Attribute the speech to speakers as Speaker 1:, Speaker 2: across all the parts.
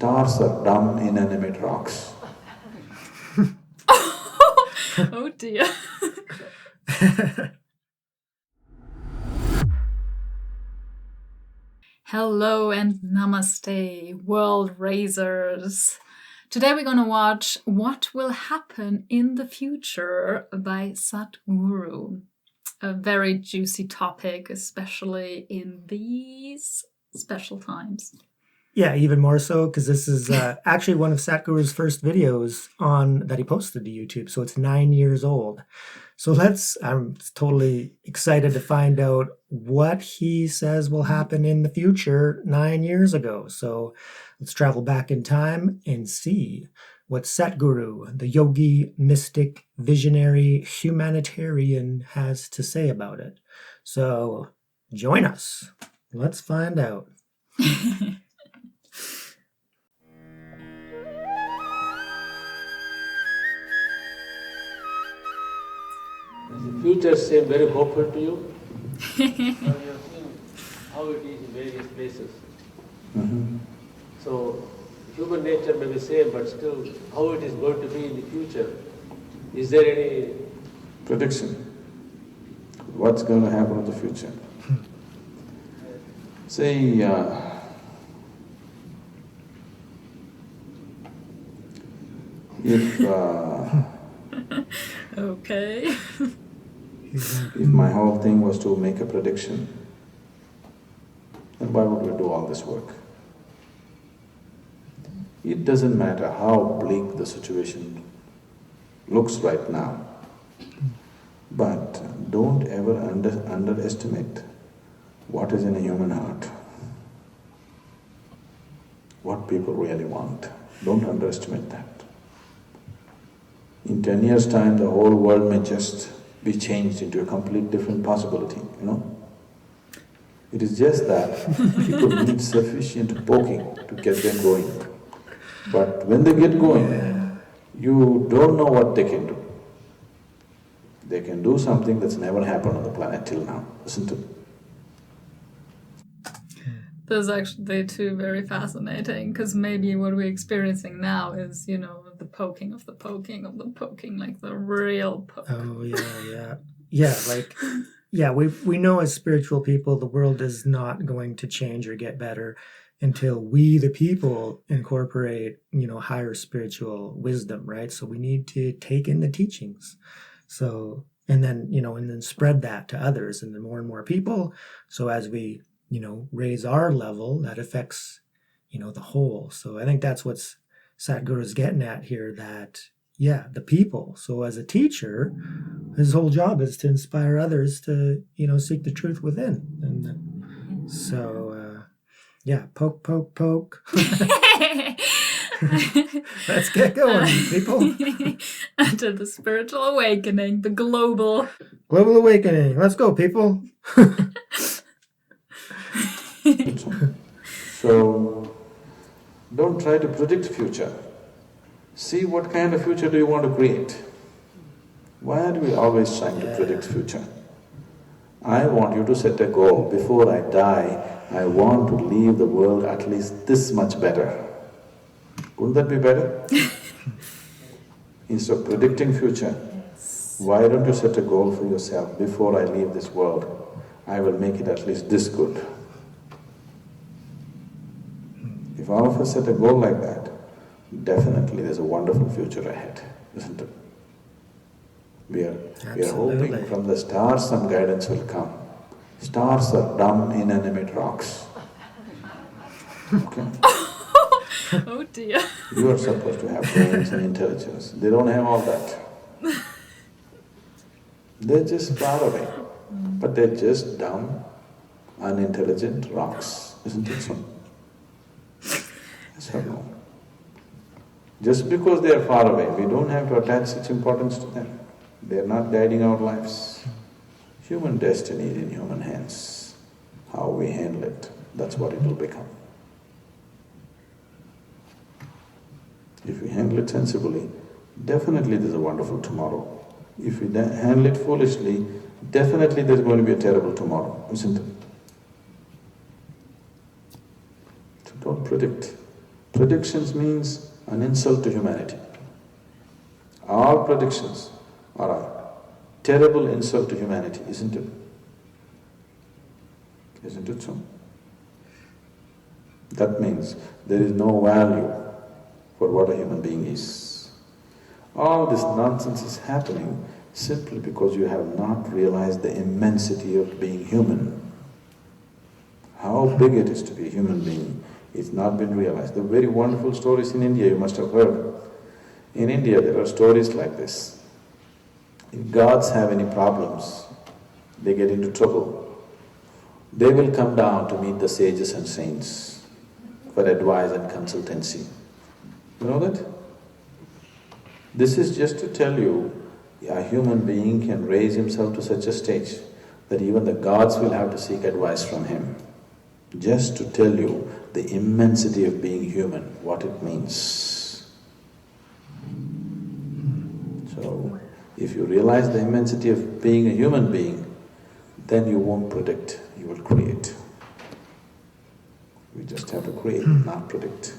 Speaker 1: Stars are dumb, inanimate rocks.
Speaker 2: Oh dear. Hello and namaste, world raisers. Today we're going to watch What Will Happen in the Future by Sadhguru. A very juicy topic, especially in these special times.
Speaker 3: Yeah, even more so because this is actually one of Sadhguru's first videos that he posted to YouTube. So it's 9 years old. So I'm totally excited to find out what he says will happen in the future 9 years ago. So let's travel back in time and see what Sadhguru, the yogi, mystic, visionary, humanitarian, has to say about it. So join us. Let's find out.
Speaker 4: Does the future seem very hopeful to you? Now you have seen how it is in various places.
Speaker 1: Mm-hmm.
Speaker 4: So, human nature may be same, but still, how it is going to be in the future? Is there any
Speaker 1: Prediction. What's going to happen in the future? See, if
Speaker 2: Okay.
Speaker 1: if my whole thing was to make a prediction, then why would we do all this work? It doesn't matter how bleak the situation looks right now, but don't ever underestimate what is in a human heart, what people really want. Don't underestimate that. In 10 years' time, the whole world may just be changed into a complete different possibility, you know? It is just that people need sufficient poking to get them going. But when they get going, you don't know what they can do. They can do something that's never happened on the planet till now, isn't it?
Speaker 2: Those are actually two very fascinating, because maybe what we're experiencing now is, the poking of the poking of the poking, like the real poke.
Speaker 3: Oh, yeah. Yeah, we know as spiritual people, the world is not going to change or get better until we, the people, incorporate, higher spiritual wisdom, right? So we need to take in the teachings. So, and then spread that to others and then more and more people. So as we, raise our level, that affects, the whole. So I think that's what's Sadhguru is getting at here, that, the people. So as a teacher, his whole job is to inspire others to, seek the truth within. And so, poke, poke, poke. Let's get going, people.
Speaker 2: To the spiritual awakening, the global
Speaker 3: awakening. Let's go, people.
Speaker 1: So, don't try to predict future. See what kind of future do you want to create. Why are we always trying to predict future? I want you to set a goal. Before I die, I want to leave the world at least this much better. Wouldn't that be better? Instead of predicting future, why don't you set a goal for yourself? Before I leave this world, I will make it at least this good. If all of us set a goal like that, definitely there's a wonderful future ahead, isn't it? We are hoping from the stars some guidance will come. Stars are dumb, inanimate rocks. Okay?
Speaker 2: Oh dear.
Speaker 1: You are supposed to have brains and intelligence. They don't have all that. They're just far away, but they're just dumb, unintelligent rocks, isn't it so? Yes or no? Just because they are far away, we don't have to attach such importance to them. They are not guiding our lives. Human destiny is in human hands. How we handle it, that's what it will become. If we handle it sensibly, definitely there's a wonderful tomorrow. If we handle it foolishly, definitely there's going to be a terrible tomorrow, isn't it? So don't predict. Predictions means an insult to humanity. All predictions are a terrible insult to humanity, isn't it? Isn't it so? That means there is no value for what a human being is. All this nonsense is happening simply because you have not realized the immensity of being human. How big it is to be a human being, it's not been realized. The very wonderful stories in India you must have heard. In India there are stories like this. If gods have any problems, they get into trouble, they will come down to meet the sages and saints for advice and consultancy. You know that? This is just to tell you, a human being can raise himself to such a stage that even the gods will have to seek advice from him. Just to tell you the immensity of being human, what it means. So, if you realize the immensity of being a human being, then you won't predict, you will create. We just have to create, not predict.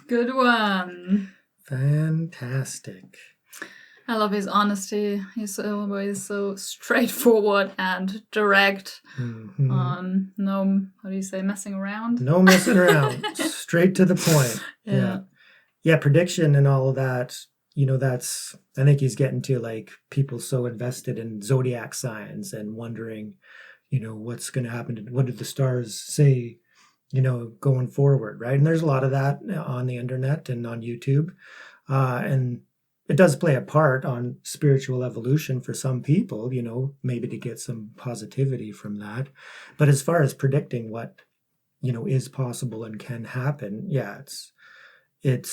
Speaker 2: Good one.
Speaker 3: Fantastic.
Speaker 2: I love his honesty. He's always so straightforward and direct.
Speaker 3: Mhm.
Speaker 2: No, how do you say, messing around?
Speaker 3: No messing around. Straight to the point.
Speaker 2: Yeah.
Speaker 3: Yeah, prediction and all of that, that's, I think he's getting to like people so invested in zodiac signs and wondering, what's going to happen, what did the stars say, going forward, right? And there's a lot of that on the internet and on YouTube. And it does play a part on spiritual evolution for some people, maybe to get some positivity from that. But as far as predicting what, is possible and can happen, it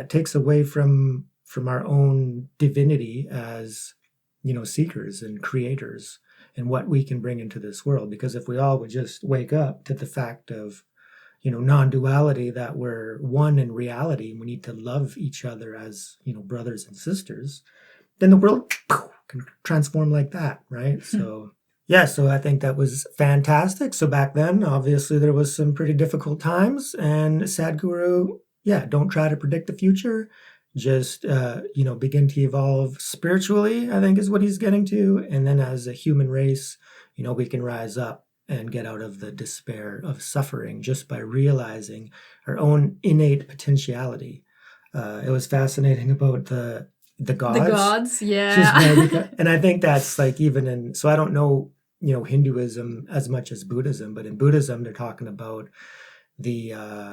Speaker 3: takes away from our own divinity as, seekers and creators and what we can bring into this world. Because if we all would just wake up to the fact of, non-duality, that we're one in reality, we need to love each other as, brothers and sisters, then the world can transform like that, right? So I think that was fantastic. So back then, obviously, there was some pretty difficult times, and Sadhguru, don't try to predict the future. Just, begin to evolve spiritually, I think is what he's getting to. And then as a human race, we can rise up and get out of the despair of suffering just by realizing our own innate potentiality. It was fascinating about the gods.
Speaker 2: The gods, yeah.
Speaker 3: And I think that's like even so I don't know, Hinduism as much as Buddhism, but in Buddhism, they're talking about the,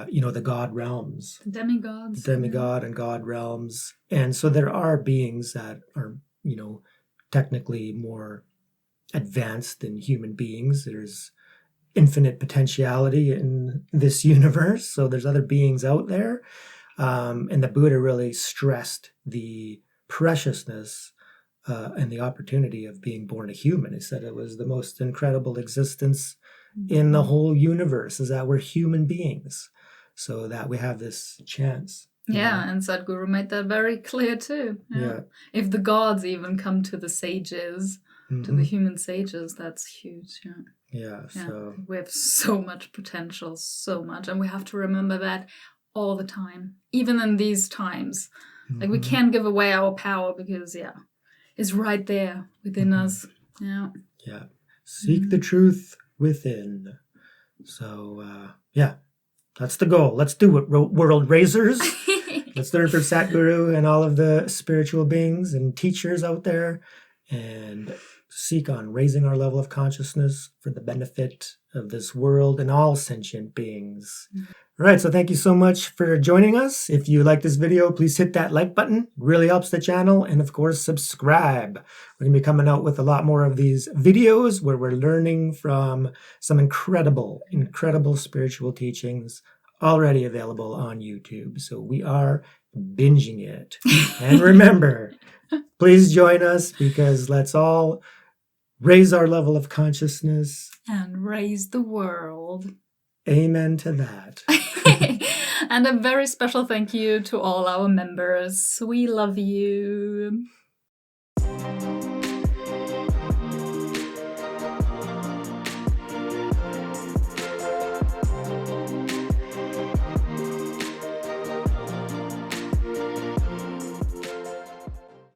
Speaker 3: the god realms.
Speaker 2: Demigods.
Speaker 3: Demigod and god realms. And so there are beings that are, technically more advanced than human beings. There's infinite potentiality in this universe. So there's other beings out there. And the Buddha really stressed the preciousness and the opportunity of being born a human. He said it was the most incredible existence in the whole universe, is that we're human beings, so that we have this chance.
Speaker 2: Yeah, and Sadhguru made that very clear too.
Speaker 3: Yeah.
Speaker 2: If the gods even come to the sages, to the human sages, that's huge.
Speaker 3: Yeah. So
Speaker 2: we have so much potential, so much, and we have to remember that all the time, even in these times. Like we can't give away our power because it's right there within us. Yeah.
Speaker 3: Seek the truth within. So that's the goal. Let's do it, world raisers. Let's learn from Sadhguru and all of the spiritual beings and teachers out there, and seek on raising our level of consciousness for the benefit of this world and all sentient beings. All right, so thank you so much for joining us. If you like this video, please hit that like button. It really helps the channel. And of course, subscribe. We're going to be coming out with a lot more of these videos where we're learning from some incredible spiritual teachings already available on YouTube. So we are binging it. And remember, please join us, because let's all raise our level of consciousness
Speaker 2: and raise the world.
Speaker 3: Amen to that.
Speaker 2: And a very special thank you to all our members. We love you.